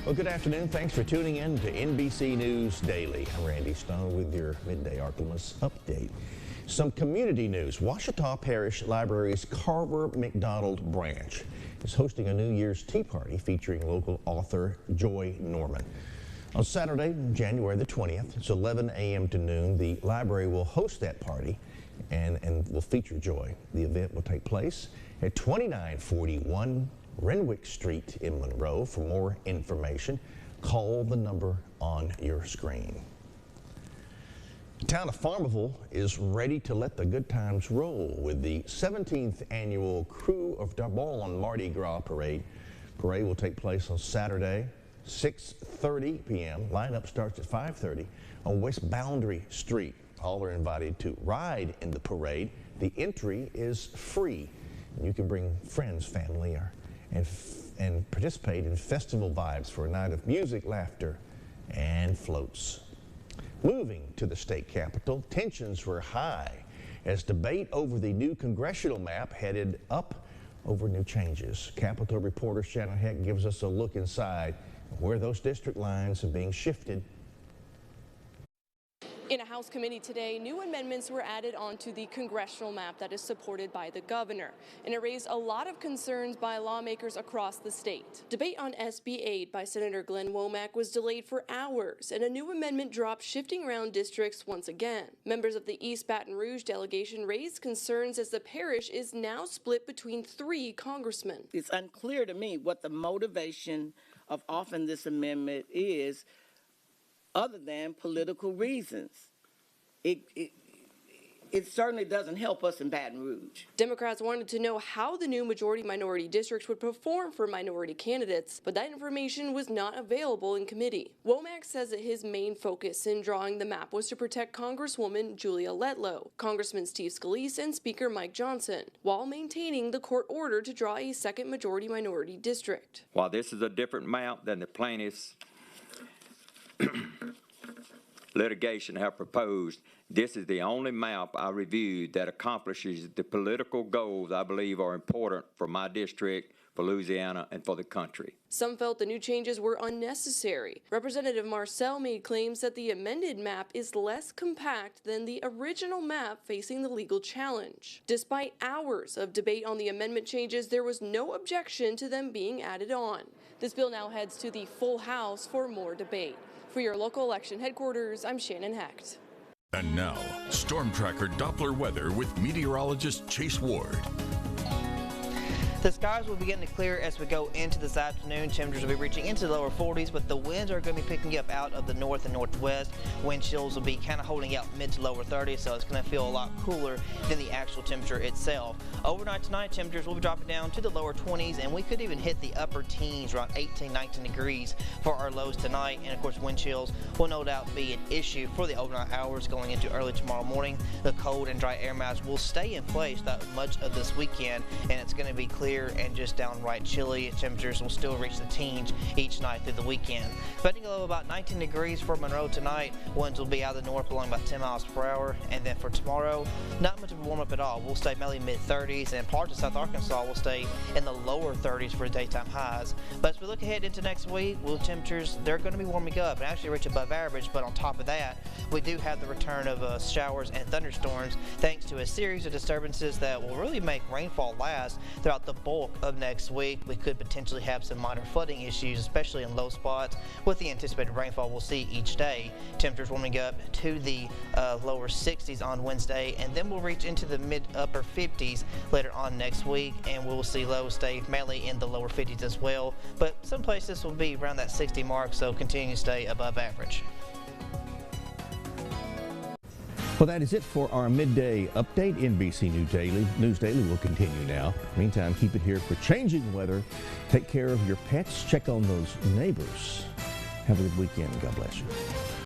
Well, good afternoon. Thanks for tuning in to NBC News Daily. I'm Randy Stone with your Midday Ark-La-Miss update. Some community news. Ouachita Parish Library's Carver McDonald branch is hosting a New Year's Tea Party featuring local author Joy Norman. On Saturday, January the 20th, it's 11 a.m. to noon. The library will host that party and will feature Joy. The event will take place at 2941 Renwick Street in Monroe. For more information, call the number on your screen. The town of Farmerville is ready to let the good times roll with the 17th annual Crew of Darbon Mardi Gras Parade. Parade will take place on Saturday, 6:30 p.m. Lineup starts at 5:30 on West Boundary Street. All are invited to ride in the parade. The entry is free. You can bring friends, family, and participate in festival vibes for a night of music, laughter, and floats. Moving to the state capitol, tensions were high as debate over the new congressional map headed up over new changes. Capitol reporter Shannon Heck gives us a look inside where those district lines are being shifted. In a House committee today, new amendments were added onto the congressional map that is supported by the governor, and it raised a lot of concerns by lawmakers across the state. Debate on SB 8 by Senator Glenn Womack was delayed for hours, and a new amendment dropped shifting around districts once again. Members of the East Baton Rouge delegation raised concerns as the parish is now split between 3 congressmen. It's unclear to me what the motivation of offering this amendment is, other than political reasons. It certainly doesn't help us in Baton Rouge. Democrats wanted to know how the new majority-minority districts would perform for minority candidates, but that information was not available in committee. Womack says that his main focus in drawing the map was to protect Congresswoman Julia Letlow, Congressman Steve Scalise, and Speaker Mike Johnson, while maintaining the court order to draw a second majority-minority district. While this is a different map than the plaintiffs' litigation have proposed, this is the only map I reviewed that accomplishes the political goals I believe are important for my district, for Louisiana, and for the country. Some felt the new changes were unnecessary. Representative Marcel made claims that the amended map is less compact than the original map facing the legal challenge. Despite hours of debate on the amendment changes, there was no objection to them being added on. This bill now heads to the full House for more debate. For your local election headquarters, I'm Shannon Hecht. And now, Storm Tracker Doppler weather with meteorologist Chase Ward. The skies will begin to clear as we go into this afternoon. Temperatures will be reaching into the lower 40s, but the winds are going to be picking up out of the north and northwest. Wind chills will be kind of holding out mid to lower 30s, so it's going to feel a lot cooler than the actual temperature itself. Overnight tonight, temperatures will be dropping down to the lower 20s, and we could even hit the upper teens, around 18, 19 degrees for our lows tonight. And of course, wind chills will no doubt be an issue for the overnight hours going into early tomorrow morning. The cold and dry air mass will stay in place that much of this weekend, and it's going to be clear and just downright chilly. Temperatures will still reach the teens each night through the weekend. Expecting a low about 19 degrees for Monroe tonight. Winds will be out of the north blowing about 10 miles per hour. And then for tomorrow, not much of a warm up at all. We'll stay mainly mid-30s, and parts of South Arkansas will stay in the lower 30s for daytime highs. But as we look ahead into next week, temperatures, they're going to be warming up and actually reach above average. But on top of that, we do have the return of showers and thunderstorms thanks to a series of disturbances that will really make rainfall last throughout the bulk of next week. We could potentially have some minor flooding issues, especially in low spots, with the anticipated rainfall we'll see each day. Temperatures warming up to the lower 60s on Wednesday, and then we'll reach into the mid-upper 50s later on next week, and we'll see lows stay mainly in the lower 50s as well. But some places will be around that 60 mark, so continue to stay above average. Well, that is it for our midday update. NBC News Daily will continue now. Meantime, keep it here for changing weather. Take care of your pets. Check on those neighbors. Have a good weekend. God bless you.